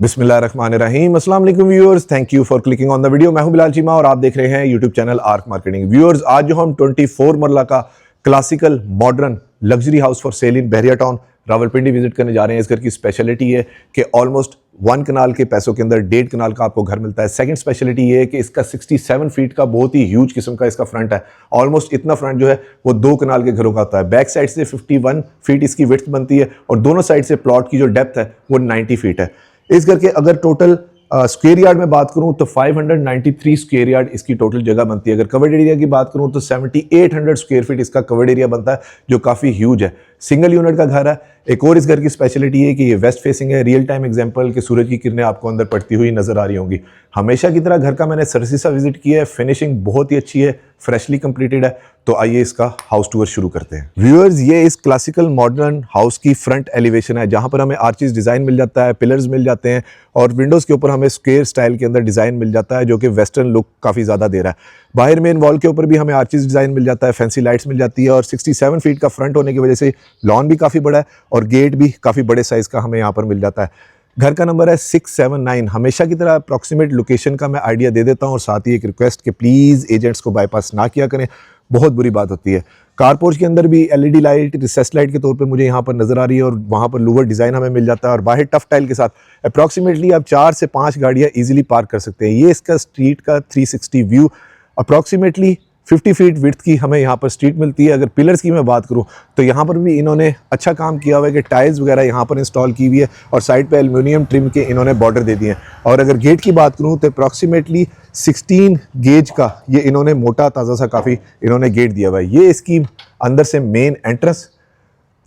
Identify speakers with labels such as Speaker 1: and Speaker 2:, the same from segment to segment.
Speaker 1: बिस्मिल्लाहिर्रहमानिर्रहीम। अस्सलाम वालेकुम viewers, thank you for clicking on the video. मैं हूं बिलाल चीमा और आप देख रहे हैं YouTube channel arc marketing. Viewers, आज जो हम 24 मरला का classical modern luxury house for sale in Bahria town Rawalpindi visit करने जा रहे हैं। इस घर की स्पेशलिटी है कि ऑलमोस्ट 1 कनाल के पैसों के अंदर 1.5 कनाल का आपको घर मिलता है। सेकंड स्पेशलिटी ये है कि इसका 67 फीट का बहुत ही ह्यूज किस्म का इसका फ्रंट है। ऑलमोस्ट इतना फ्रंट जो है वो 2 कनाल के घरों का होता है। बैक साइड से 51 फीट इसकी विड्थ बनती है और दोनों साइड से प्लॉट की जो डेप्थ है वो 90 फीट है। इस घर के अगर टोटल स्क्वायर यार्ड में बात करूं तो 593 स्क्वायर यार्ड इसकी टोटल जगह बनती है। अगर कवर्ड एरिया की बात करूं तो 7800 स्क्वायर फीट इसका कवर्ड एरिया बनता है, जो काफ़ी ह्यूज है। सिंगल यूनिट का घर है। एक और इस घर की स्पेशलिटी है कि ये वेस्ट फेसिंग है। रियल टाइम एग्जांपल कि सूरज की किरणें आपको अंदर पड़ती हुई नजर आ रही होंगी। हमेशा की तरह घर का मैंने सरसीसा विजिट किया है। फिनिशिंग बहुत ही अच्छी है, फ्रेशली कंप्लीटेड है। तो आइए इसका हाउस टूर शुरू करते हैं। व्यूअर्स, ये इस क्लासिकल मॉडर्न हाउस की फ्रंट एलिवेशन है, जहां पर हमें आर्चिस डिजाइन मिल जाता है, पिलर्स मिल जाते हैं और विंडोज के ऊपर हमें स्क्वायर स्टाइल के अंदर डिजाइन मिल जाता है, जो कि वेस्टर्न लुक काफी ज्यादा दे रहा है। बाहर मेन वॉल के ऊपर भी हमें आर्चिस डिजाइन मिल जाता है, फैंसी लाइट्स मिल जाती है और 67 फीट का फ्रंट होने की वजह से लॉन भी काफी बड़ा है और गेट भी काफी बड़े साइज का हमें यहाँ पर मिल जाता है। घर का नंबर है 679। हमेशा की तरह अप्रॉक्सीमेट लोकेशन का मैं आइडिया दे देता हूँ और साथ ही एक रिक्वेस्ट कि प्लीज एजेंट्स को बाईपास ना किया करें, बहुत बुरी बात होती है। कारपोर्च के अंदर भी एलईडी लाइट रिसेस लाइट के तौर पे मुझे यहाँ पर नजर आ रही है और वहाँ पर लूवर डिजाइन हमें मिल जाता है और बाहर टफ टाइल के साथ अप्रॉक्सीमेटली आप 4 से 5 गाड़ियाँ इजीली पार्क कर सकते हैं। ये इसका स्ट्रीट का 360 व्यू, अप्रॉक्सीमेटली 50 फीट विड्थ की हमें यहाँ पर स्ट्रीट मिलती है। अगर पिलर्स की मैं बात करूँ तो यहाँ पर भी इन्होंने अच्छा काम किया हुआ है कि टाइल्स वगैरह यहाँ पर इंस्टॉल की हुई है और साइड पे एल्युमिनियम ट्रिम के इन्होंने बॉर्डर दे दिए हैं। और अगर गेट की बात करूँ तो अप्रॉक्सीमेटली 16 गेज का ये इन्होंने मोटा ताज़ा सा काफ़ी इन्होंने गेट दिया हुआ है। ये इसकी अंदर से मेन एंट्रेंस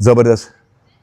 Speaker 1: ज़बरदस्त।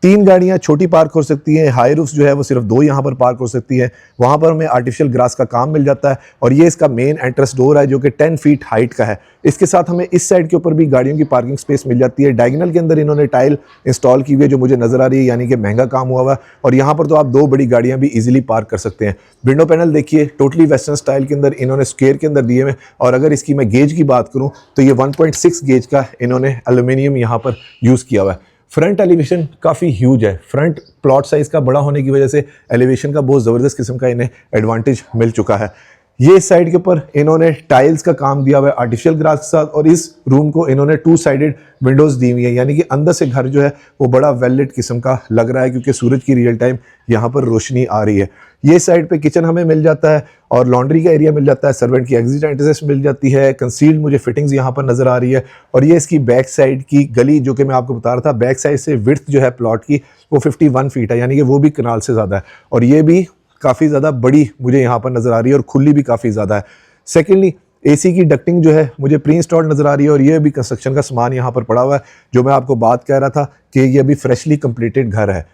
Speaker 1: 3 गाड़ियां छोटी पार्क हो सकती हैं। हाई रूफ्स जो है वो सिर्फ 2 यहाँ पर पार्क हो सकती है। वहाँ पर हमें आर्टिफिशियल ग्रास का काम मिल जाता है और ये इसका मेन एंट्रेंस डोर है, जो कि 10 फीट हाइट का है। इसके साथ हमें इस साइड के ऊपर भी गाड़ियों की पार्किंग स्पेस मिल जाती है। डायगोनल के अंदर इन्होंने टाइल इंस्टॉल की हुई है, जो मुझे नजर आ रही है, यानी कि महंगा काम हुआ हुआ है। और यहाँ पर तो आप 2 बड़ी गाड़ियाँ भी इजीली पार्क कर सकते हैं। विंडो पैनल देखिए, टोटली वेस्टर्न स्टाइल के अंदर इन्होंने स्क्वायर के अंदर दिए हुए। और अगर इसकी मैं गेज की बात करूँ तो ये 1.6 गेज का इन्होंने एल्यूमिनियम यहाँ पर यूज़ किया हुआ है। फ्रंट एलिवेशन काफ़ी ह्यूज है। फ्रंट प्लॉट साइज का बड़ा होने की वजह से एलिवेशन का बहुत ज़बरदस्त किस्म का इन्हें एडवांटेज मिल चुका है। ये इस साइड के ऊपर इन्होंने टाइल्स का काम दिया हुआ है आर्टिफिशियल ग्रास के साथ और इस रूम को इन्होंने 2 साइडेड विंडोज दी हुई है, यानी कि अंदर से घर जो है वो बड़ा वेल लिट किस्म का लग रहा है क्योंकि सूरज की रियल टाइम यहाँ पर रोशनी आ रही है। ये साइड पे किचन हमें मिल जाता है और लॉन्ड्री का एरिया मिल जाता है, सर्वेंट की एग्जिट एंट्रेंस मिल जाती है, कंसील्ड मुझे फिटिंग्स यहाँ पर नजर आ रही है। और ये इसकी बैक साइड की गली, जो कि मैं आपको बता रहा था, बैक साइड से विड्थ जो है प्लॉट की वो 51 फीट है, यानी कि वो भी कनाल से ज़्यादा है और ये भी काफ़ी ज़्यादा बड़ी मुझे यहाँ पर नज़र आ रही है और खुली भी काफ़ी ज़्यादा है। सेकेंडली, एसी की डक्टिंग जो है मुझे प्री इंस्टॉल्ड नज़र आ रही है और ये भी कंस्ट्रक्शन का सामान यहाँ पर पड़ा हुआ है, जो मैं आपको बात कह रहा था कि ये अभी फ्रेशली कंप्लीटेड घर है।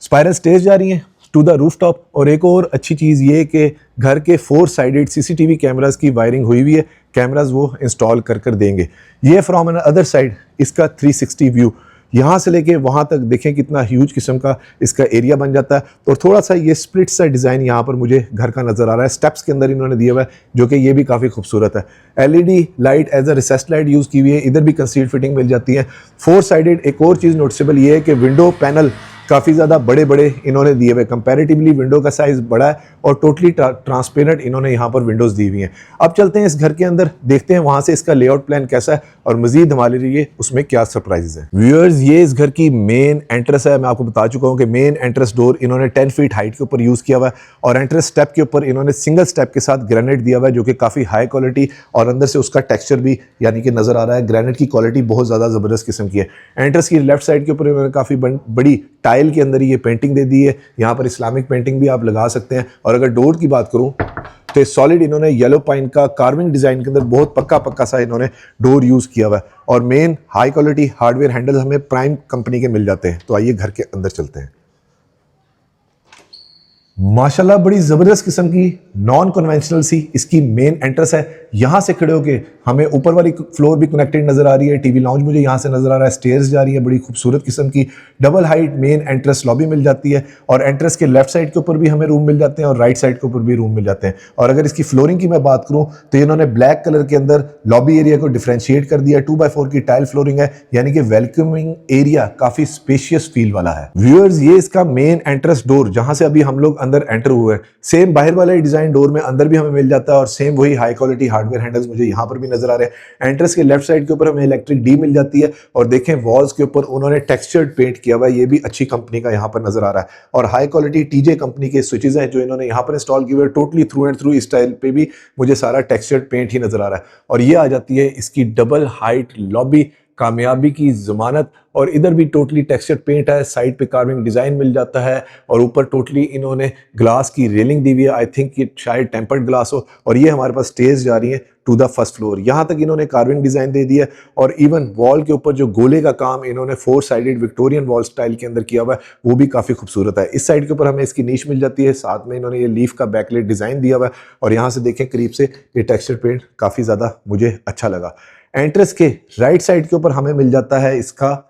Speaker 1: स्पाइरल स्टेज जा रही है टू द रूफ टॉप। और एक और अच्छी चीज़ ये कि घर के 4 साइडेड CCTV कैमरास की वायरिंग हुई हुई है। कैमरास वो इंस्टॉल कर देंगे। ये फ्रॉम एन अदर साइड इसका 360 व्यू, यहाँ से लेके वहाँ तक देखें कितना ह्यूज किस्म का इसका एरिया बन जाता है। और थोड़ा सा ये स्प्लिट सा डिज़ाइन यहाँ पर मुझे घर का नज़र आ रहा है, स्टेप्स के अंदर इन्होंने दिया हुआ है, जो कि ये भी काफ़ी खूबसूरत है। LED light as a recess light use की हुई है। इधर भी कंसील्ड फिटिंग मिल जाती है। 4 साइडेड। एक और चीज़ नोटिसेबल ये है कि विंडो पैनल काफ़ी ज़्यादा बड़े बड़े इन्होंने दिए हुए। कंपैरेटिवली विंडो का साइज़ बड़ा है और टोटली ट्रांसपेरेंट इन्होंने यहाँ पर विंडोज़ दी हुई हैं। अब चलते हैं इस घर के अंदर, देखते हैं वहाँ से इसका लेआउट प्लान कैसा है और मजीद हमारे लिए उसमें क्या सरप्राइजेज है। व्यूअर्स, ये इस घर की मेन एंट्रेंस है। मैं आपको बता चुका हूँ कि मेन एंट्रेंस डोर इन्होंने 10 फीट हाइट के ऊपर यूज़ किया हुआ है और एंट्रेंस स्टेप के ऊपर इन्होंने सिंगल स्टेप के साथ ग्रेनाइट दिया हुआ है, जो कि काफ़ी हाई क्वालिटी और अंदर से उसका टेक्सचर भी यानी कि नज़र आ रहा है। ग्रेनाइट की क्वालिटी बहुत ज़्यादा ज़बरदस्त किस्म की है। एंट्रेंस की लेफ्ट साइड के ऊपर इन्होंने काफ़ी बड़ी टाइल के अंदर ये पेंटिंग दे दी है। यहाँ पर इस्लामिक पेंटिंग भी आप लगा सकते हैं। और अगर डोर की बात करूँ तो सॉलिड इन्होंने येलो पाइन का कार्विंग डिजाइन के अंदर बहुत पक्का सा इन्होंने डोर यूज किया हुआ है और main high quality hardware handle हमें प्राइम कंपनी के मिल जाते हैं। तो आइए घर के अंदर चलते हैं। माशाल्लाह बड़ी ज़बरदस्त किस्म की नॉन कन्वेंशनल सी इसकी मेन एंट्रेंस है। यहाँ से खड़े होके हमें ऊपर वाली फ्लोर भी कनेक्टेड नज़र आ रही है। टीवी लाउंज मुझे यहाँ से नज़र आ रहा है। स्टेयर्स जा रही है, बड़ी खूबसूरत किस्म की double height main entrance lobby मिल जाती है और एंट्रेंस के लेफ्ट साइड के ऊपर भी हमें रूम मिल जाते हैं और राइट साइड के ऊपर भी रूम मिल जाते हैं। और अगर इसकी फ्लोरिंग की मैं बात करूँ तो इन्होंने ब्लैक कलर के अंदर लॉबी एरिया को डिफ्रेंशिएट कर दिया। 2x4 की टाइल फ्लोरिंग है, यानी कि वेलकमिंग एरिया काफ़ी स्पेशियस फील वाला है। व्यूअर्स, ये इसका मेन एंट्रेंस डोर जहाँ से अभी हम लोग अंदर एंटर हुए हैं। सेम बाहर वाला ही डिजाइन डोर में अंदर भी हमें मिल जाता है और सेम वही हाई क्वालिटी हार्डवेयर हैंडल्स मुझे यहाँ पर भी नजर आ रहे हैं। एंट्रेंस के लेफ्ट साइड के ऊपर हमें इलेक्ट्रिक डी मिल जाती है और देखें वॉल्स के ऊपर उन्होंने टेक्सचर्ड पेंट किया हुआ है, ये भी अच्छी कंपनी का यहाँ पर नजर आ रहा है। और हाई क्वालिटी टीजे कंपनी के स्विचेस हैं जो इन्होंने यहाँ पर इंस्टॉल किए हुए, टोटली थ्रू एंड थ्रू इस टाइल पे भी मुझे सारा टेक्सचर्ड पेंट ही नजर आ रहा है। और ये आ जाती है इसकी डबल हाइट लॉबी, कामयाबी की जमानत। और इधर भी टोटली टेक्सचर्ड पेंट है, साइड पे कार्विंग डिजाइन मिल जाता है और ऊपर टोटली इन्होंने ग्लास की रेलिंग दी हुई है। आई थिंक ये शायद टेम्पर्ड ग्लास हो। और ये हमारे पास स्टेज जा रही है टू द फर्स्ट फ्लोर, यहाँ तक इन्होंने कार्विंग डिजाइन दे दिया है। और इवन वॉल के ऊपर जो गोले का काम इन्होंने 4 साइडेड विक्टोरियन वॉल स्टाइल के अंदर किया हुआ है, वो भी काफी खूबसूरत है। इस साइड के ऊपर हमें इसकी नीश मिल जाती है, साथ में इन्होंने ये लीफ का बैकलाइट डिजाइन दिया हुआ है। और यहाँ से देखें करीब से, ये टेक्सचर पेंट काफी ज्यादा मुझे अच्छा लगा। एंट्रेंस के राइट साइड के ऊपर हमें मिल जाता है इसका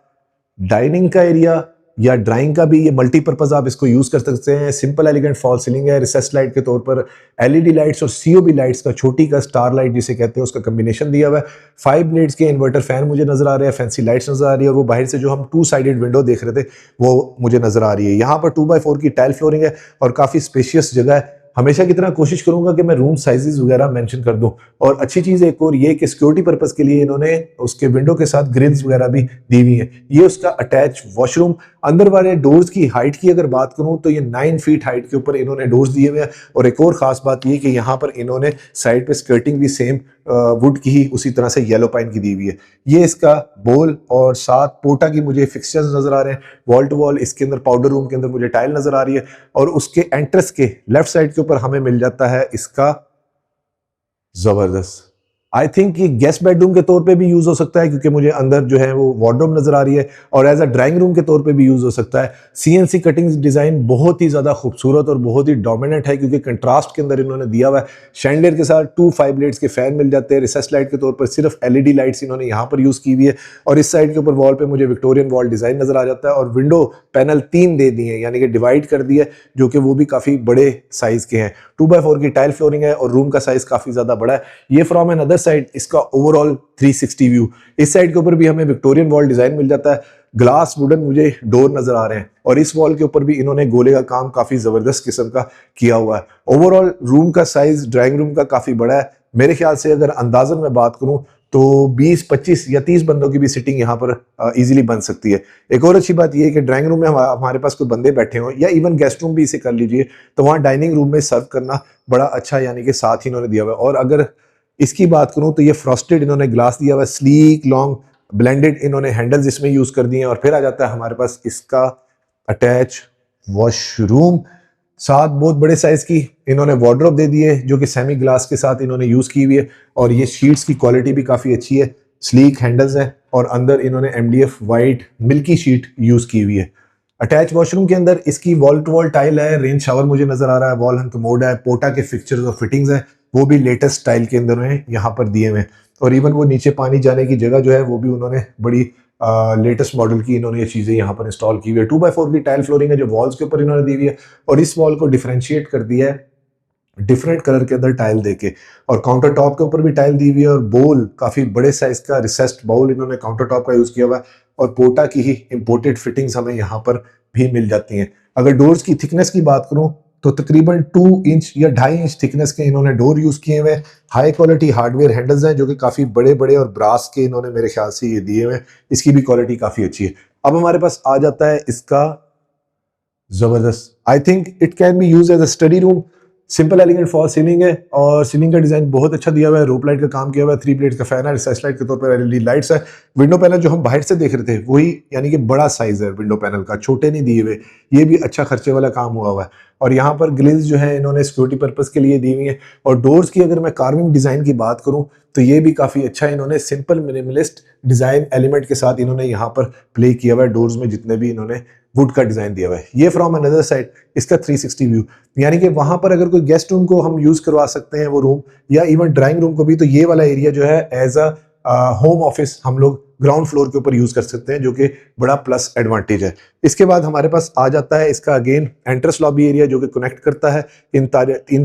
Speaker 1: डाइनिंग का एरिया या ड्राइंग का भी, ये मल्टीपर्पज आप इसको यूज कर सकते हैं। सिंपल एलिगेंट फॉल सीलिंग है, रिसेस लाइट के तौर पर एलईडी लाइट्स और सीओबी लाइट्स का, छोटी का स्टार लाइट जिसे कहते हैं, उसका कॉम्बिनेशन दिया हुआ है। 5 ब्लेड्स के इन्वर्टर फैन मुझे नजर आ रहे हैं, फैंसी लाइट्स नजर आ रही है। और वो बाहर से जो हम 2 साइडेड विंडो देख रहे थे वो मुझे नजर आ रही है। यहाँ पर 2x4 की टाइल फ्लोरिंग है और काफी स्पेशियस जगह है। हमेशा की तरह कोशिश करूंगा कि मैं रूम साइजेस वगैरह मेंशन कर दूं। और अच्छी चीज एक और ये कि सिक्योरिटी पर्पस के लिए इन्होंने उसके विंडो के साथ ग्रिल्स वगैरह भी दी हुई है। ये उसका अटैच वॉशरूम। अंदर वाले डोर्स की हाइट की अगर बात करूं तो ये 9 फीट हाइट के ऊपर इन्होंने डोर्स दिए हुए हैं। और एक और खास बात ये कि यहाँ पर इन्होंने साइड पे स्कर्टिंग भी सेम वुड की ही उसी तरह से येलो पाइन की दी हुई है। ये इसका बोल और साथ पोटा की मुझे फिक्सचर्स नजर आ रहे हैं। वॉल टू वॉल इसके अंदर पाउडर रूम के अंदर मुझे टाइल नजर आ रही है। और उसके एंट्रेंस के लेफ्ट साइड के ऊपर हमें मिल जाता है इसका जबरदस्त, आई थिंक ये गेस्ट बेडरूम के तौर पे भी यूज हो सकता है क्योंकि मुझे अंदर जो है वो वार्डरोब नजर आ रही है। और एज अ ड्राइंग रूम के तौर पे भी यूज हो सकता है। सीएनसी कटिंग्स डिजाइन बहुत ही ज्यादा खूबसूरत और बहुत ही डोमिनेंट है क्योंकि कंट्रास्ट के अंदर इन्होंने दिया हुआ है। शैंडलियर के साथ 2 5 ब्लेड्स के फैन मिल जाते हैं। रिसेस लाइट के तौर पर सिर्फ एलईडी लाइट्स इन्होंने यहाँ पर यूज की हुई है। और इस साइड के ऊपर वॉल पे मुझे विक्टोरियन वॉल डिजाइन नजर आ जाता है। और विंडो पैनल 3 दे दिए हैं, यानी कि डिवाइड कर दिया, जो कि वो भी काफी बड़े साइज के हैं। 2x4 की टाइल फ्लोरिंग है और रूम का साइज काफी ज्यादा बड़ा है। ये फ्रॉम एन अदर साइड इसका ओवरऑल 360 व्यू। इस साइड के ऊपर भी हमें विक्टोरियन वॉल डिजाइन मिल जाता है। ग्लास वुडन मुझे डोर नजर आ रहे हैं और इस वॉल के ऊपर भी इन्होंने गोले का काम काफी जबरदस्त किस्म का किया हुआ है। ओवरऑल रूम का साइज ड्राइंग रूम का काफी बड़ा है। मेरे ख्याल से अगर अंदाजन में बात करूं तो 20 25 या 30 बंदों की भी सिटिंग यहाँ पर इजीली बन सकती है। एक और अच्छी बात यह है कि ड्राइंग रूम में हमारे पास कोई बंदे बैठे हों या इवन गेस्ट रूम भी इसे कर लीजिए तो वहाँ डाइनिंग रूम में सर्व करना बड़ा अच्छा, यानी कि साथ ही इन्होंने दिया हुआ है। और अगर इसकी बात करूं तो ये फ्रॉस्टेड इन्होंने ग्लास दिया हुआ है, स्लीक लॉन्ग ब्लेंडेड इन्होंने हैंडल्स इसमें यूज कर दिए हैं। और फिर आ जाता है हमारे पास इसका अटैच वॉशरूम। साथ बहुत बड़े साइज की इन्होंने वार्डरोब दे दी है जो कि सेमी ग्लास के साथ इन्होंने यूज की हुई है। और ये शीट्स की क्वालिटी भी काफी अच्छी है, स्लीक हैंडल्स हैं और अंदर इन्होंने MDF white milky sheet use की हुई है। अटैच वॉशरूम के अंदर इसकी वॉल टू वॉल टाइल है, रेन शावर मुझे नजर आ रहा है, वॉल हंग कमोड है, पोटा के फिक्चर्स और फिटिंग्स हैं, वो भी लेटेस्ट स्टाइल के अंदर हैं यहाँ पर दिए हुए हैं। और इवन वो नीचे पानी जाने की जगह जो है वो भी उन्होंने बड़ी लेटेस्ट मॉडल की इन्होंने ये चीजें यहाँ पर इंस्टॉल की हुई है। 2x4 की टाइल फ्लोरिंग है जो वॉल्स के ऊपर इन्होंने दी हुई है। और इस वॉल को डिफरेंशिएट कर दिया है डिफरेंट कलर के अंदर टाइल देके। और काउंटर टॉप के ऊपर भी टाइल दी हुई है और बोल काफी बड़े साइज का रिसेस्ड बाउल इन्होंने काउंटर टॉप का यूज किया हुआ है। और पोटा की ही इंपोर्टेड फिटिंग्स हमें यहाँ पर भी मिल जाती हैं। अगर डोर्स की थिकनेस की बात करूं तो तकरीबन 2 इंच या 2.5 इंच थिकनेस के इन्होंने डोर यूज किए हुए। हाई क्वालिटी हार्डवेयर हैंडल्स हैं जो कि काफी बड़े बड़े और ब्रास के इन्होंने मेरे ख्याल से ये दिए हुए। इसकी भी क्वालिटी काफी अच्छी है। अब हमारे पास आ जाता है इसका जबरदस्त, I think it can be use as a study room. Simple elegant fall ceiling है और सीलिंग का डिजाइन बहुत अच्छा दिया हुआ है। रोप लाइट का काम किया हुआ है, 3 प्लेट का फैन है, रिसर्च लाइट के तौर पर एलईडी लाइट्स है। विंडो पैनल जो हम बाहर से देख रहे थे वही, यानी कि बड़ा साइज है विंडो पैनल का, छोटे नहीं दिए हुए। ये भी अच्छा खर्चे वाला काम हुआ है। और यहाँ पर ग्रिल्स जो है इन्होंने सिक्योरिटी पर्पस के लिए दी हुई है। और डोर्स की अगर मैं कार्विंग डिजाइन की बात करूं तो ये भी काफी अच्छा है। इन्होंने सिंपल मिनिमलिस्ट डिजाइन एलिमेंट के साथ इन्होंने यहाँ पर प्ले किया हुआ है डोर्स में, जितने भी इन्होंने वुड का डिजाइन दिया हुआ है। ये फ्रॉम अनदर साइड इसका 360 व्यू, यानी कि वहां पर अगर कोई गेस्ट रूम को हम यूज करवा सकते हैं वो रूम, या इवन ड्राइंग रूम को भी, तो ये वाला एरिया जो है एज अ होम ऑफिस हम लोग ग्राउंड फ्लोर के ऊपर यूज कर सकते हैं, जो कि बड़ा प्लस एडवांटेज है। इसके बाद हमारे पास आ जाता है इसका अगेन एंट्रेंस लॉबी एरिया जो कि कनेक्ट करता है इन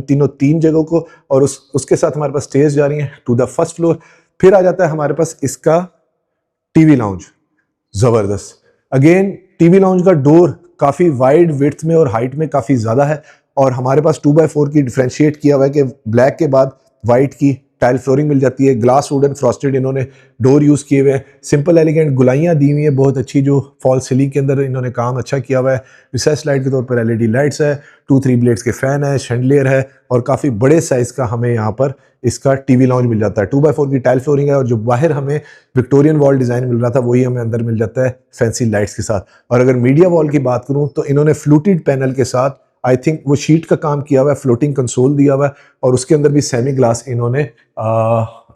Speaker 1: तीन जगहों को। और उसके साथ हमारे पास स्टेज जा रही है टू द फर्स्ट फ्लोर। फिर आ जाता है हमारे पास इसका टीवी लाउंज, जबरदस्त। अगेन टीवी लाउंज का डोर काफी वाइड विड्थ में और हाइट में काफी ज्यादा है। और हमारे पास 2x4 की डिफ्रेंशिएट किया हुआ है कि ब्लैक के बाद वाइट की टाइल फ्लोरिंग मिल जाती है। ग्लास वुडन फ्रॉस्टेड इन्होंने डोर यूज़ किए हुए हैं। सिंपल एलिगेंट गुलाइयाँ दी हुई हैं बहुत अच्छी, जो फॉल सीलिंग के अंदर इन्होंने काम अच्छा किया हुआ है। रिसेस लाइट के तौर पर एलईडी लाइट्स है, 2-3 ब्लेड्स के फैन है, शैंडलियर है और काफ़ी बड़े साइज़ का हमें यहाँ पर इसका टीवी लाउंज मिल जाता है। 2x4 की टाइल फ्लोरिंग है और जो बाहर हमें विक्टोरियन वॉल डिज़ाइन मिल रहा था वही हमें अंदर मिल जाता है फैंसी लाइट्स के साथ। और अगर मीडिया वॉल की बात करूँ तो इन्होंने फ्लूटेड पैनल के साथ आई थिंक वो शीट का काम किया हुआ है, फ्लोटिंग कंसोल दिया हुआ है और उसके अंदर भी सेमी ग्लास इन्होंने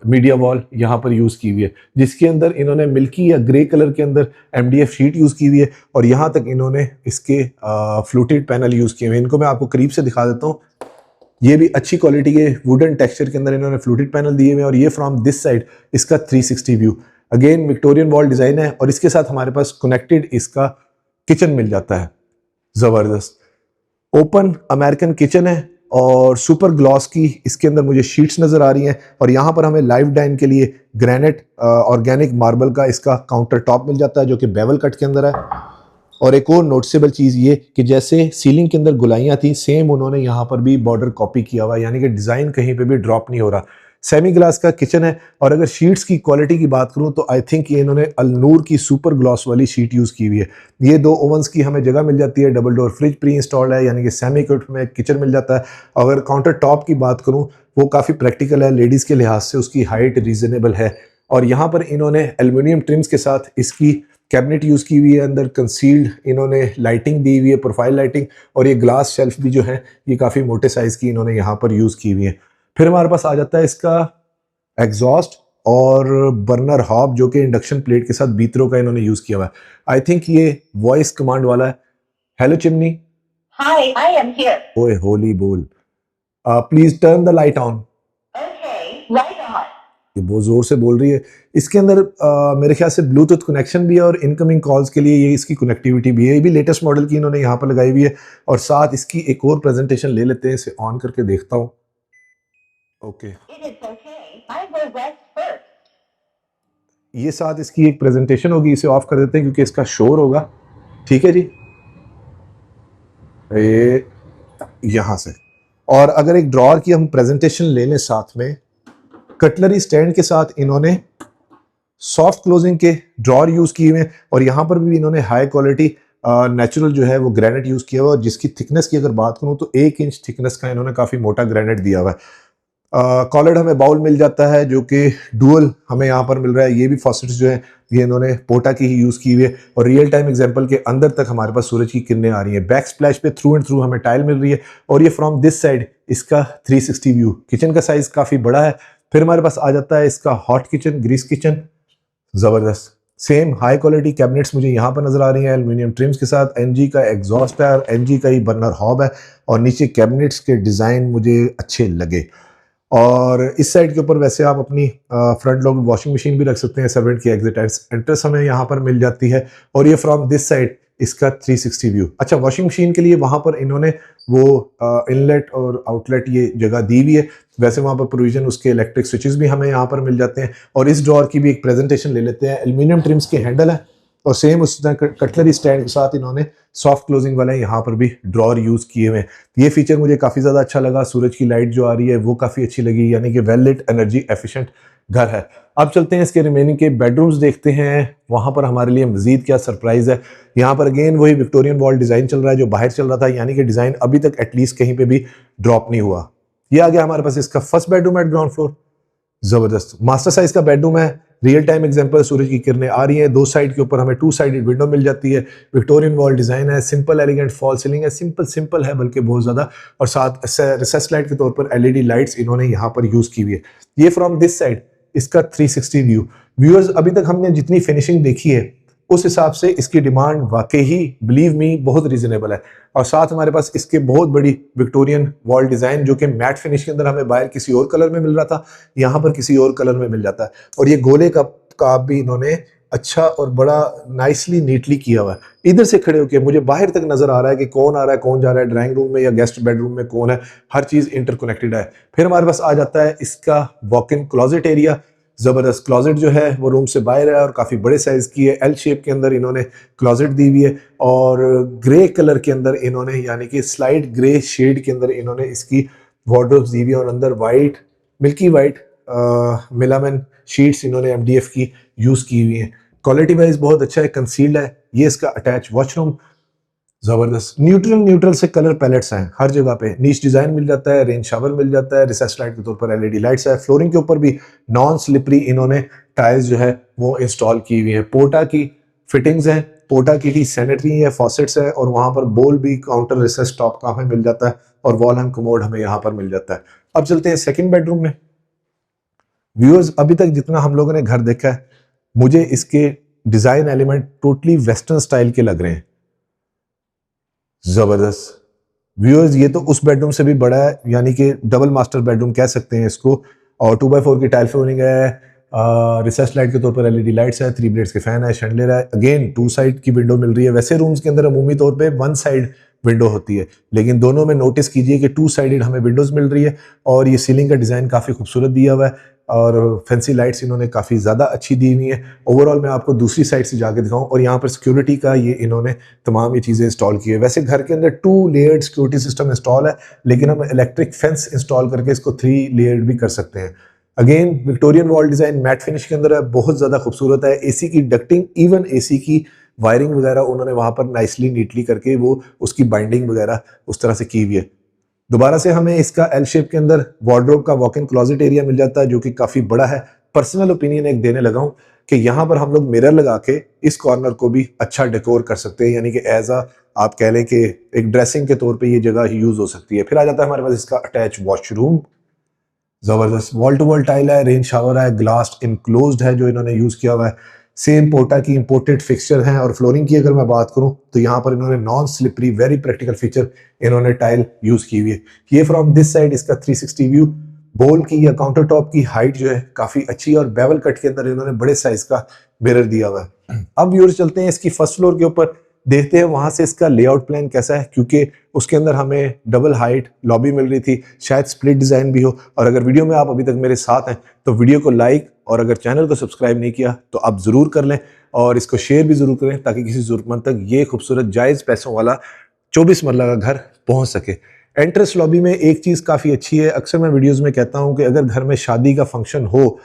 Speaker 1: मीडिया वॉल यहाँ पर यूज़ की हुई है, जिसके अंदर इन्होंने मिल्की या ग्रे कलर के अंदर एमडीएफ शीट यूज़ की हुई है और यहाँ तक इन्होंने इसके फ्लूटेड पैनल यूज़ किए हुए हैं। इनको मैं आपको करीब से दिखा देता हूँ। ये भी अच्छी क्वालिटी के वुडन टेक्सचर के अंदर इन्होंने फ्लूटेड पैनल दिए हुए हैं और ये फ्रॉम दिस साइड इसका 360 view, again Victorian wall design है और इसके साथ हमारे पास कनेक्टेड इसका किचन मिल जाता है। ज़बरदस्त ओपन अमेरिकन किचन है और सुपर ग्लॉस की इसके अंदर मुझे शीट्स नज़र आ रही हैं और यहाँ पर हमें लाइव डाइन के लिए ग्रेनाइट ऑर्गेनिक मार्बल का इसका काउंटर टॉप मिल जाता है जो कि बेवल कट के अंदर है। और एक और नोटिसेबल चीज़ ये कि जैसे सीलिंग के अंदर गुलाइयाँ थी, सेम उन्होंने यहाँ पर भी बॉर्डर कॉपी किया हुआ है, यानी कि डिज़ाइन कहीं पे भी ड्रॉप नहीं हो रहा। सेमी ग्लास का किचन है और अगर शीट्स की क्वालिटी की बात करूँ तो आई थिंक ये इन्होंने अलनूर की सुपर ग्लॉस वाली शीट यूज़ की हुई है। ये 2 ओवंस की हमें जगह मिल जाती है, double door fridge pre installed है, यानी कि सेमी इक्विप्ड में किचन मिल जाता है। अगर काउंटर टॉप की बात करूँ वो काफ़ी प्रैक्टिकल है, लेडीज़ के लिहाज से उसकी हाइट रीजनेबल है और यहाँ पर इन्होंने एल्यूमिनियम ट्रिम्स के साथ इसकी कैबिनेट यूज़ की हुई है, अंदर कंसील्ड इन्होंने लाइटिंग दी हुई है, प्रोफाइल लाइटिंग, और ये ग्लास शेल्फ भी जो है ये काफ़ी मोटे साइज़ की इन्होंने यहाँ पर यूज़ की हुई है। फिर हमारे पास आ जाता है इसका एग्जॉस्ट और बर्नर हॉब जो कि इंडक्शन प्लेट के साथ बीतरो का इन्होंने यूज़ किया हुआ है। आई थिंक ये वॉइस कमांड वाला है। Hello chimney,
Speaker 2: hi I am here.
Speaker 1: ओए होली बोल, please turn the light on.
Speaker 2: Okay light on.
Speaker 1: ये बहुत जोर से बोल रही है। इसके अंदर मेरे ख्याल से ब्लूटूथ कनेक्शन भी है और इनकमिंग कॉल्स के लिए ये इसकी कनेक्टिविटी भी है। ये भी लेटेस्ट मॉडल की इन्होंने यहाँ पर लगाई हुई है और साथ इसकी एक और प्रेजेंटेशन ले लेते हैं, इसे ऑन करके देखता हूँ। ओके, ये साथ इसकी एक प्रेजेंटेशन होगी, इसे ऑफ कर देते हैं क्योंकि इसका शोर होगा। ठीक है जी, ये यहाँ से। और अगर एक ड्रॉअर की हम प्रेजेंटेशन ले लें साथ में, कटलरी स्टैंड के साथ इन्होंने सॉफ्ट क्लोजिंग के ड्रॉअर यूज़ किए हुए हैं और यहाँ पर भी इन्होंने हाई क्वालिटी नेचुरल जो है वो ग्रेनाइट यूज़ किया हुआ है और जिसकी थिकनेस की अगर बात करूँ तो 1 इंच थिकनेस का इन्होंने काफ़ी मोटा ग्रेनाइट दिया हुआ है। कॉलर्ड हमें बाउल मिल जाता है जो कि डुअल हमें यहाँ पर मिल रहा है। ये भी फॉसेट्स जो है ये इन्होंने पोटा की ही यूज़ की हुई है और रियल टाइम एग्जांपल के अंदर तक हमारे पास सूरज की किरणें आ रही हैं। बैक स्प्लैश पे थ्रू एंड थ्रू हमें टाइल मिल रही है और ये फ्रॉम दिस साइड इसका 360 व्यू। किचन का साइज़ काफ़ी बड़ा है। फिर हमारे पास आ जाता है इसका हॉट किचन, ग्रीस किचन, ज़बरदस्त। सेम हाई क्वालिटी कैबिनेट्स मुझे यहाँ पर नजर आ रही हैं एल्यूमिनियम ट्रिम्स के साथ। एनजी का एग्जॉस्ट है और एनजी का ही बर्नर हॉब है और नीचे कैबिनेट्स के डिज़ाइन मुझे अच्छे लगे। और इस साइड के ऊपर वैसे आप अपनी फ्रंट लोड वॉशिंग मशीन भी रख सकते हैं। सर्वेंट की एग्जिट एंट्रेंस हमें यहाँ पर मिल जाती है और ये फ्रॉम दिस साइड इसका 360 व्यू। अच्छा, वॉशिंग मशीन के लिए वहाँ पर इन्होंने वो इनलेट और आउटलेट ये जगह दी हुई है। वैसे वहाँ पर प्रोविजन उसके इलेक्ट्रिक स्विचेस भी हमें यहाँ पर मिल जाते हैं। और इस ड्रॉअर की भी एक प्रेजेंटेशन ले लेते हैं। एल्यूमिनियम ट्रिम्स के हैंडल है और सेम उस तरह कटलरी स्टैंड के साथ इन्होंने सॉफ्ट क्लोजिंग वाले यहाँ पर भी ड्रॉअर यूज़ किए हुए हैं। ये फीचर मुझे काफ़ी ज़्यादा अच्छा लगा। सूरज की लाइट जो आ रही है वो काफ़ी अच्छी लगी, यानी कि वेल लिट एनर्जी एफिशिएंट घर है। अब चलते हैं इसके रिमेनिंग के बेडरूम्स देखते हैं, वहाँ पर हमारे लिए मजीद क्या सरप्राइज़ है। यहाँ पर अगेन वही विक्टोरियन वॉल डिज़ाइन चल रहा है जो बाहर चल रहा था, यानी कि डिज़ाइन अभी तक एटलीस्ट कहीं पर भी ड्रॉप नहीं हुआ। ये आ गया हमारे पास इसका first bedroom eight ground floor. ज़बरदस्त मास्टर साइज का बेडरूम है। रियल टाइम एग्जांपल, सूरज की किरणें आ रही हैं। 2 साइड के ऊपर हमें 2 साइडेड विंडो मिल जाती है। विक्टोरियन वॉल डिज़ाइन है, सिंपल एलिगेंट फॉल सीलिंग है, सिंपल है बल्कि बहुत ज़्यादा, और साथ रिसेस लाइट के तौर पर एलईडी लाइट्स इन्होंने यहाँ पर यूज़ की हुई है। ये फ्रॉम दिस साइड इसका 360 व्यू। व्यूअर्स, अभी तक हमने जितनी फिनिशिंग देखी है उस हिसाब से इसकी डिमांड वाकई ही बिलीव मी बहुत रीजनेबल है। और साथ हमारे पास इसके बहुत बड़ी विक्टोरियन वॉल डिज़ाइन जो कि मैट फिनिश के अंदर हमें बाहर किसी और कलर में मिल रहा था, यहाँ पर किसी और कलर में मिल जाता है। और ये गोले का काम भी इन्होंने अच्छा और बड़ा नाइसली नीटली किया हुआ है। इधर से खड़े होकर मुझे बाहर तक नजर आ रहा है कि कौन आ रहा है, कौन जा रहा है, ड्राइंग रूम में या गेस्ट बेडरूम में कौन है, हर चीज़ इंटरकनेक्टेड है। फिर हमारे पास आ जाता है इसका वॉक इन क्लोजेट एरिया। जबरदस्त क्लोजेट जो है वो रूम से बाहर है और काफी बड़े साइज की है। एल शेप के अंदर इन्होंने क्लोजेट दी हुई है और ग्रे कलर के अंदर इन्होंने यानी कि स्लाइट ग्रे शेड के अंदर इन्होंने इसकी वार्डरोब्स दी हुई है और अंदर white milky white melamine sheets इन्होंने एमडीएफ की यूज की हुई है। क्वालिटी वाइज बहुत अच्छा है, कंसील्ड है। ये इसका अटैच वॉशरूम, जबरदस्त न्यूट्रल से कलर पैलेट्स हैं हर जगह पे। नीच डिजाइन मिल जाता है, रेन शावर मिल जाता है, रिसेस लाइट के तौर पर एलईडी लाइट्स है। फ्लोरिंग के ऊपर भी नॉन स्लिपरी इन्होंने टाइल्स जो है वो इंस्टॉल की हुई है। पोर्टा की फिटिंग्स हैं, पोर्टा की सैनिटरी है, फॉसेट्स है और वहां पर बोल भी काउंटर रिसेस टॉप का हमें मिल जाता है और वॉल हैंग कमोड हमें यहाँ पर मिल जाता है। अब चलते हैं सेकेंड बेडरूम में। व्यूअर्स, अभी तक जितना हम लोगों ने घर देखा है, मुझे इसके design element totally western style के लग रहे हैं। जबरदस्त व्यूअर्स, ये तो उस बेडरूम से भी बड़ा है, यानी कि डबल मास्टर बेडरूम कह सकते हैं इसको। और 2x4 की टाइल फ्लोरिंग है, रिसेस लाइट के तौर पर एलईडी लाइट्स है, 3 ब्लेड्स के फैन है, शैंडलियर है। अगेन 2 साइड की विंडो मिल रही है। वैसे रूम्स के अंदर अमूमी तौर पे 1 साइड विंडो होती है, लेकिन दोनों में नोटिस कीजिए कि 2 साइडेड हमें विंडोज मिल रही है। और ये सीलिंग का डिजाइन काफी खूबसूरत दिया हुआ है और फैंसी लाइट्स इन्होंने काफी ज्यादा अच्छी दी हुई है। ओवरऑल मैं आपको दूसरी साइड से जाके दिखाऊं और यहाँ पर सिक्योरिटी का ये इन्होंने तमाम ये चीजें इंस्टॉल की है। वैसे घर के अंदर 2 लेयर्ड सिक्योरिटी सिस्टम इंस्टॉल है, लेकिन हम इलेक्ट्रिक फेंस इंस्टॉल करके इसको 3 लेयर्ड भी कर सकते हैं। Again Victorian wall design matte finish के अंदर है, बहुत ज्यादा खूबसूरत है। एसी की डक्टिंग, इवन एसी की वायरिंग वगैरह उन्होंने वहां पर नाइसली नीटली करके वो उसकी बाइंडिंग वगैरह उस तरह से की हुई है। दोबारा से हमें इसका एल शेप के अंदर वार्डरोब का वॉक इन क्लोजेट एरिया मिल जाता है, जो कि काफी बड़ा है। पर्सनल ओपिनियन एक देने लगा हूं कि यहाँ पर हम लोग मिरर लगा के इस कॉर्नर को भी अच्छा डेकोर कर सकते हैं, यानी कि एज आ आप कह लें कि एक ड्रेसिंग के तौर पे ये जगह यूज हो सकती है। फिर आ जाता है हमारे पास इसका अटैच वॉशरूम। जबरदस्त वॉल टू वॉल टाइल है, रेन शावर है, ग्लास इनक्लोज्ड है जो इन्होंने यूज किया हुआ है। सेम पोर्टा की इंपोर्टेड फिक्सचर हैं। और फ्लोरिंग की अगर मैं बात करूं तो यहाँ पर इन्होंने non slippery very practical feature इन्होंने टाइल यूज की हुई है। ये फ्रॉम दिस साइड इसका 360 व्यू। बोल की या काउंटर टॉप की हाइट जो है काफी अच्छी है और बेवल कट के अंदर इन्होंने बड़े साइज का मिरर दिया हुआ है। अब व्यूअर्स चलते हैं इसकी फर्स्ट फ्लोर के ऊपर, देखते हैं वहां से इसका लेआउट प्लान कैसा है, क्योंकि उसके अंदर हमें डबल हाइट लॉबी मिल रही थी, शायद स्प्लिट डिजाइन भी हो। और अगर वीडियो में आप अभी तक मेरे साथ हैं तो वीडियो को लाइक और अगर चैनल को सब्सक्राइब नहीं किया तो आप जरूर कर लें और इसको शेयर भी जरूर करें, ताकि किसी जरूरतमंद तक ये खूबसूरत जायज पैसों वाला 24 मरला का घर पहुंच सके। एंट्रेंस लॉबी में एक चीज काफी अच्छी है, अक्सर मैं वीडियोस में कहता हूं कि अगर घर में शादी का फंक्शन हो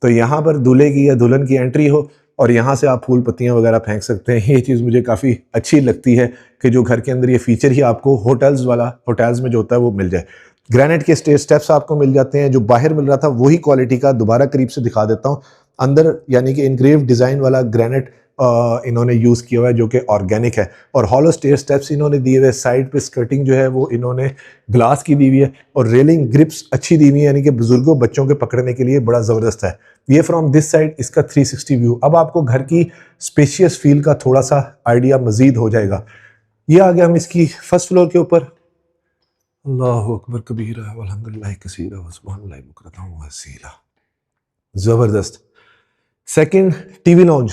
Speaker 1: तो यहाँ पर दूल्हे की या दुल्हन की एंट्री हो और यहाँ से आप फूल पत्तियां वगैरह फेंक सकते हैं। ये चीज़ मुझे काफ़ी अच्छी लगती है कि जो घर के अंदर ये फीचर ही आपको होटल्स में जो होता है वो मिल जाए। ग्रेनाइट के स्टेप्स आपको मिल जाते हैं, जो बाहर मिल रहा था वही क्वालिटी का दोबारा करीब से दिखा देता हूँ। अंदर यानी कि इनग्रेव डिज़ाइन वाला ग्रेनाइट इन्होंने यूज़ किया हुआ है जो कि ऑर्गेनिक है। और हॉलो स्टेप्स इन्होंने दिए हुए, साइड पे स्कर्टिंग जो है वो इन्होंने ग्लास की दी हुई है और रेलिंग ग्रिप्स अच्छी दी हुई है, यानी कि बुजुर्गों बच्चों के पकड़ने के लिए बड़ा ज़बरदस्त है। ये फ्रॉम दिस साइड इसका 360 व्यू। अब आपको घर की स्पेशियस फील का थोड़ा सा आइडिया मजीद हो जाएगा। ये आ गया हम इसकी फर्स्ट फ्लोर के ऊपर। अल्लाहु अकबर कबीरा वल्हम्दुलिल्लाहि कसीरा व सुब्हानल्लाहि बुकरतन व असीला। जबरदस्त। सेकंड टीवी लॉन्ज,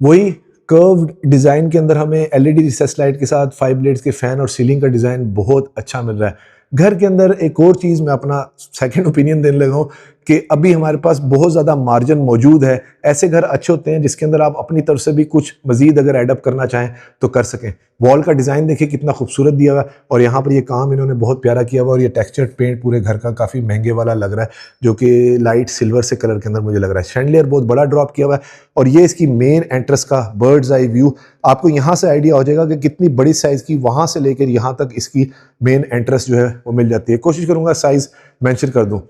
Speaker 1: वही कर्व्ड डिजाइन के अंदर हमें एलईडी रिसेस लाइट के साथ 5 ब्लेड्स के फैन और सीलिंग का डिजाइन बहुत अच्छा मिल रहा है। घर के अंदर एक और चीज मैं अपना सेकंड ओपिनियन देने लगा हूँ कि अभी हमारे पास बहुत ज्यादा मार्जिन मौजूद है। ऐसे घर अच्छे होते हैं जिसके अंदर आप अपनी तरफ से भी कुछ मजीद अगर एडअप करना चाहें तो कर सकें। वॉल का डिजाइन देखिए कितना खूबसूरत दिया हुआ है और यहाँ पर ये काम इन्होंने बहुत प्यारा किया हुआ और ये टेक्सचर्ड पेंट पूरे घर का काफी महंगे वाला लग रहा है, जो कि लाइट सिल्वर से कलर के अंदर मुझे लग रहा है। शैंडलियर बहुत बड़ा ड्रॉप किया हुआ है और ये इसकी मेन एंट्रेंस का बर्ड्स आई व्यू। आपको यहाँ से आइडिया हो जाएगा कि कितनी बड़ी साइज की वहां से लेकर यहाँ तक इसकी मेन एंट्रेंस जो है वो मिल जाती है। कोशिश करूंगा साइज मेंशन कर दूं।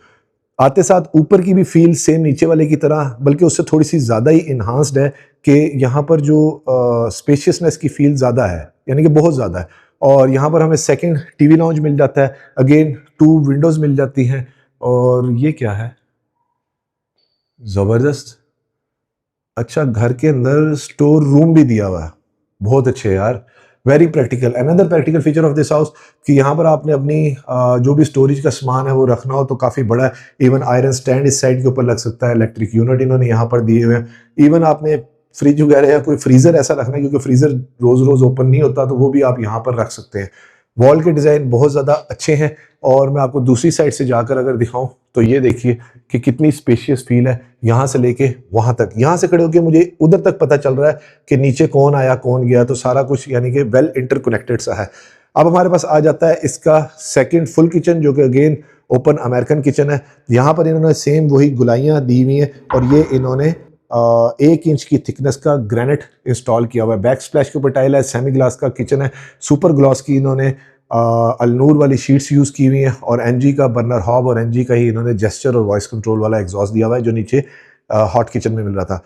Speaker 1: आते साथ ऊपर की भी फील सेम नीचे वाले की तरह, बल्कि उससे थोड़ी सी ज्यादा ही इन्हांस्ड है कि यहाँ पर जो स्पेशियसनेस की फील ज्यादा है, यानी कि बहुत ज्यादा है। और यहाँ पर हमें सेकंड टीवी लॉन्ज मिल जाता है, अगेन 2 विंडोज मिल जाती हैं। और ये क्या है, जबरदस्त। अच्छा, घर के अंदर स्टोर रूम भी दिया हुआ है, बहुत अच्छे यार, very practical. Another practical feature of this house कि यहाँ पर आपने अपनी जो भी स्टोरेज का सामान है वो रखना हो तो काफ़ी बड़ा है। इवन आयरन स्टैंड इस साइड के ऊपर लग सकता है, इलेक्ट्रिक यूनिट इन्होंने यहाँ पर दिए हुए हैं। इवन आपने फ्रिज वगैरह या कोई फ्रीजर ऐसा रखना है, क्योंकि फ्रीजर रोज रोज ओपन नहीं होता, तो वो भी आप यहाँ पर रख सकते हैं। वॉल के डिज़ाइन बहुत ज़्यादा अच्छे हैं और मैं आपको दूसरी साइड से जाकर अगर दिखाऊं तो ये देखिए कि कितनी स्पेशियस फील है यहाँ से लेके वहां तक। यहाँ से खड़े होकर मुझे उधर तक पता चल रहा है कि नीचे कौन आया कौन गया, तो सारा कुछ यानी कि वेल इंटरकनेक्टेड सा है। अब हमारे पास आ जाता है इसका सेकंड फुल किचन, जो कि अगेन ओपन अमेरिकन किचन है। यहाँ पर इन्होंने सेम वही गुलाइयाँ दी हुई हैं और ये इन्होंने 1 इंच की थिकनेस का ग्रेनाइट इंस्टॉल किया हुआ है। बैक स्प्लैश के ऊपर टाइल है, सेमी ग्लास का किचन है, सुपर ग्लॉस की इन्होंने अलनूर वाली शीट्स यूज़ की हुई हैं और एनजी का बर्नर हॉब और एनजी का ही इन्होंने जेस्चर और वॉइस कंट्रोल वाला एग्जॉस्ट दिया हुआ है जो नीचे हॉट किचन में मिल रहा था।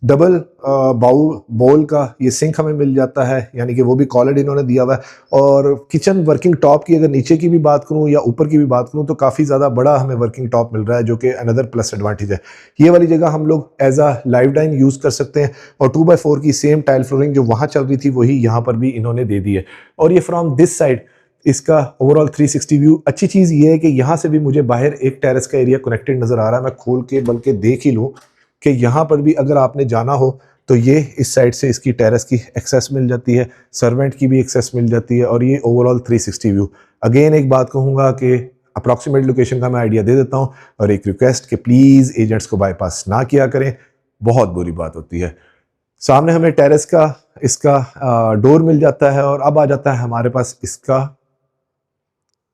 Speaker 1: डबल बाउल का ये सिंक हमें मिल जाता है, यानी कि वो भी कॉलर्ड इन्होंने दिया हुआ है। और किचन वर्किंग टॉप की अगर नीचे की भी बात करूं या ऊपर की भी बात करूं तो काफ़ी ज़्यादा बड़ा हमें वर्किंग टॉप मिल रहा है, जो कि अनदर प्लस एडवांटेज है। ये वाली जगह हम लोग as a live dine use कर सकते हैं और 2x4 की सेम टाइल फ्लोरिंग जो वहाँ चल रही थी वही यहाँ पर भी इन्होंने दे दी है। और ये फ्रॉम दिस साइड इसका ओवरऑल 360 व्यू। अच्छी चीज़ ये है कि यहाँ से भी मुझे बाहर एक टेरेस का एरिया कनेक्टेड नज़र आ रहा है। मैं खोल के बल्कि देख ही लूँ कि यहाँ पर भी अगर आपने जाना हो तो ये इस साइड से इसकी टेरेस की एक्सेस मिल जाती है, सर्वेंट की भी एक्सेस मिल जाती है और ये ओवरऑल 360 व्यू। अगेन एक बात कहूँगा कि अप्रॉक्सीमेट लोकेशन का मैं आइडिया दे देता हूँ और एक रिक्वेस्ट कि प्लीज़ एजेंट्स को बाईपास ना किया करें, बहुत बुरी बात होती है। सामने हमें टेरेस का इसका डोर मिल जाता है और अब आ जाता है हमारे पास इसका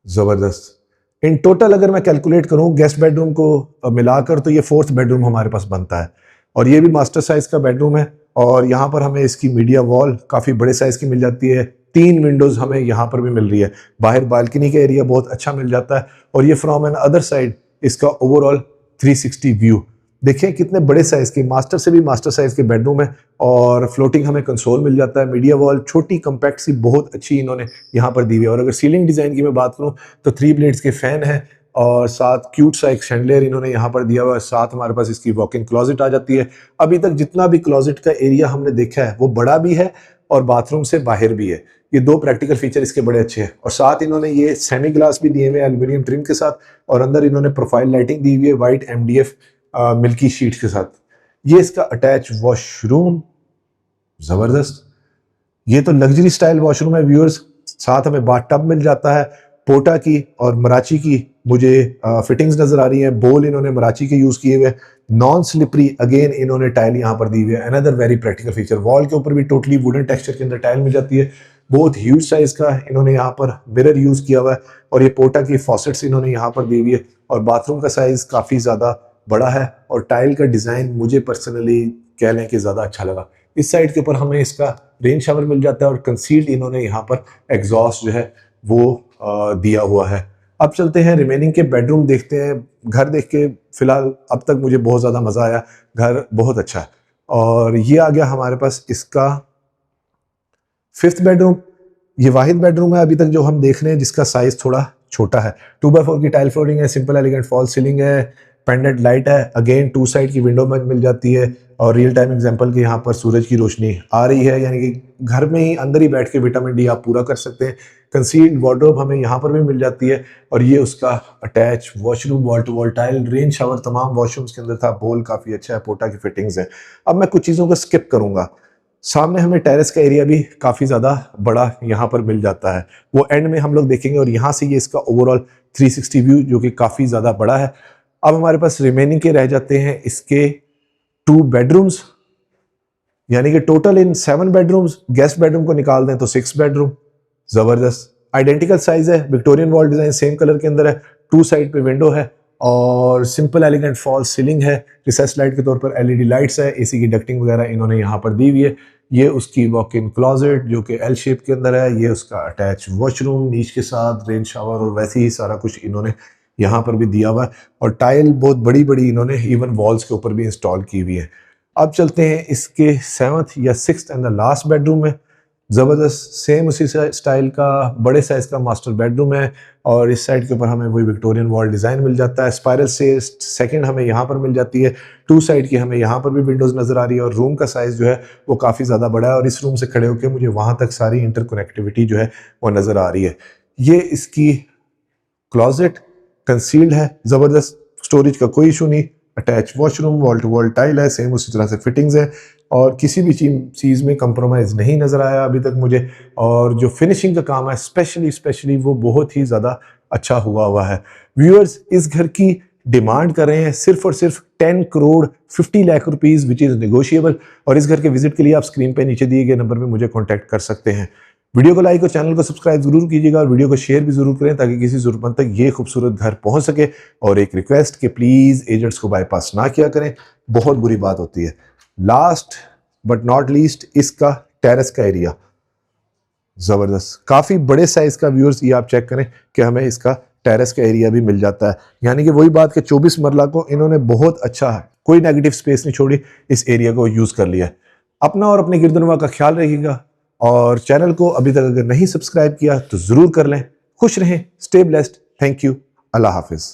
Speaker 1: ज़बरदस्त इन टोटल अगर मैं कैलकुलेट करूं गेस्ट बेडरूम को मिलाकर तो ये 4th बेडरूम हमारे पास बनता है और ये भी मास्टर साइज का बेडरूम है। और यहाँ पर हमें इसकी मीडिया वॉल काफ़ी बड़े साइज की मिल जाती है, 3 विंडोज़ हमें यहाँ पर भी मिल रही है, बाहर बालकनी का एरिया बहुत अच्छा मिल जाता है। और ये फ्रॉम एन अदर साइड इसका ओवरऑल 360 व्यू देखिए कितने बड़े साइज के, मास्टर से भी मास्टर साइज के बेडरूम है और फ्लोटिंग हमें कंसोल मिल जाता है। मीडिया वॉल छोटी कंपैक्ट सी बहुत अच्छी इन्होंने यहाँ पर दी हुई है। और अगर सीलिंग डिज़ाइन की मैं बात करूँ तो 3 ब्लेड्स के फैन है और साथ क्यूट सा एक शैंडलियर इन्होंने यहाँ पर दिया हुआ है। साथ हमारे पास इसकी वॉक इन क्लोजेट आ जाती है। अभी तक जितना भी क्लोजेट का एरिया हमने देखा है वो बड़ा भी है और बाथरूम से बाहर भी है। ये 2 प्रैक्टिकल फीचर इसके बड़े अच्छे हैं। और साथ इन्होंने ये सेमी ग्लास भी दिए हुए हैं एल्यूमिनियम ट्रिम के साथ और अंदर इन्होंने प्रोफाइल लाइटिंग दी हुई है वाइट MDF मिल्की शीट्स के साथ। ये इसका अटैच वॉशरूम जबरदस्त, ये तो लग्जरी स्टाइल वॉशरूम है व्यूअर्स। साथ हमें बाथ टब मिल जाता है, पोटा की और मराची की मुझे फिटिंग्स नजर आ रही है। बोल इन्होंने मराची के यूज किए हुए, नॉन स्लिपरी अगेन इन्होंने टाइल यहाँ पर दी हुई है। Another very practical feature, wall के ऊपर भी टोटली वुडन टेक्सचर के अंदर टाइल मिल जाती है। बहुत ह्यूज साइज का इन्होंने यहाँ पर मिरर यूज किया हुआ है और ये पोटा की फॉसेट्स इन्होंने यहाँ पर दी हुई है। और बाथरूम का साइज काफी ज्यादा बड़ा है और टाइल का डिजाइन मुझे पर्सनली कह लें कि ज्यादा अच्छा लगा। इस साइड के ऊपर हमें इसका रेन शावर मिल जाता है और कंसील्ड इन्होंने यहाँ पर एग्जॉस्ट जो है वो दिया हुआ है। अब चलते हैं रिमेनिंग के बेडरूम देखते हैं। घर देख के फिलहाल अब तक मुझे बहुत ज़्यादा मज़ा आया, घर बहुत अच्छा है। और ये आ गया हमारे पास इसका 5th बेडरूम। ये वाहिद बेडरूम है अभी तक जो हम देख रहे हैं जिसका साइज थोड़ा छोटा है। 2x4 की टाइल फ्लोरिंग है, सिंपल एलिगेंट फॉल सीलिंग है, पेंडेंट लाइट है, अगेन 2 साइड की विंडो में मिल जाती है और रियल टाइम एग्जांपल के यहाँ पर सूरज की रोशनी आ रही है, यानी कि घर में ही अंदर ही बैठ के विटामिन डी आप पूरा कर सकते हैं। कंसील्ड वार्डरोब हमें यहाँ पर भी मिल जाती है और ये उसका attach washroom, wall to wall tile, rain shower तमाम वॉशरूम्स के अंदर था। बोल काफ़ी अच्छा है, पोटा की फिटिंग्स है। अब मैं कुछ चीज़ों को स्किप करूँगा। सामने हमें टेरेस का एरिया भी काफ़ी ज़्यादा बड़ा यहाँ पर मिल जाता है, वो एंड में हम लोग देखेंगे। और यहाँ से ये इसका ओवरऑल 360 व्यू जो कि काफ़ी ज़्यादा बड़ा है। अब हमारे पास रिमेनिंग के रह जाते हैं इसके 2 बेडरूम्स, यानी कि टोटल इन 7 बेडरूम्स। गेस्ट बेडरूम को निकाल दें तो 6 बेडरूम। जबरदस्त आइडेंटिकल साइज है, Victorian wall design same colour के अंदर है, 2 साइड पे विंडो है और सिंपल एलिगेंट फॉल सीलिंग है। रिसेस लाइट के तौर पर LED लाइट्स है, AC की डक्टिंग वगैरह इन्होंने यहाँ पर दी हुई है। ये उसकी वॉक इन क्लोजेट जो कि L शेप के अंदर है। ये उसका अटैच वॉशरूम नीच के साथ, रेन शावर और वैसे ही सारा कुछ इन्होंने यहाँ पर भी दिया हुआ है। और टाइल बहुत बड़ी बड़ी इन्होंने इवन वॉल्स के ऊपर भी इंस्टॉल की हुई है। अब चलते हैं इसके 7th या 6th and the last bedroom में। ज़बरदस्त सेम उसी स्टाइल का बड़े साइज का मास्टर बेडरूम है और इस साइड के ऊपर हमें वही विक्टोरियन वॉल डिज़ाइन मिल जाता है। स्पाइरल से सेकंड हमें यहाँ पर मिल जाती है, 2 साइड की हमें यहाँ पर भी विंडोज़ नज़र आ रही है और रूम का साइज़ जो है वो काफ़ी ज़्यादा बड़ा है और इस रूम से खड़े होकर मुझे वहाँ तक सारी इंटरकनेक्टिविटी जो है वो नज़र आ रही है। ये इसकी क्लॉजेट कंसील्ड है, ज़बरदस्त, स्टोरेज का कोई इशू नहीं, attach washroom, wall to wall tile है, सेम उसी तरह से फिटिंग्स है और किसी भी चीज़ में कंप्रोमाइज़ नहीं नज़र आया अभी तक मुझे। और जो फिनिशिंग का काम है स्पेशली वो बहुत ही ज़्यादा अच्छा हुआ है। व्यूअर्स, इस घर की डिमांड कर रहे हैं सिर्फ और सिर्फ 10 crore 50 lakh rupees, which is negotiable. और इस घर के विजिट के लिए आप स्क्रीन पे नीचे दिए गए नंबर पे मुझे कांटेक्ट कर सकते हैं। वीडियो को लाइक और चैनल को सब्सक्राइब जरूर कीजिएगा और वीडियो को शेयर भी जरूर करें ताकि किसी जरूरतमंद तक ये खूबसूरत घर पहुंच सके। और एक रिक्वेस्ट कि प्लीज एजेंट्स को बाईपास ना किया करें, बहुत बुरी बात होती है। लास्ट बट नॉट लीस्ट, इसका टेरेस का एरिया जबरदस्त, काफी बड़े साइज का। व्यूअर्स ये आप चेक करें कि हमें इसका टेरेस का एरिया भी मिल जाता है, यानी कि वही बात कि 24 मरला को इन्होंने बहुत अच्छा है, कोई नेगेटिव स्पेस नहीं छोड़ी, इस एरिया को यूज कर लिया है। अपना और अपने गिरदनवा का ख्याल रखिएगा और चैनल को अभी तक अगर नहीं सब्सक्राइब किया तो जरूर कर लें। खुश रहें, stay blessed, thank you, Allah Hafiz.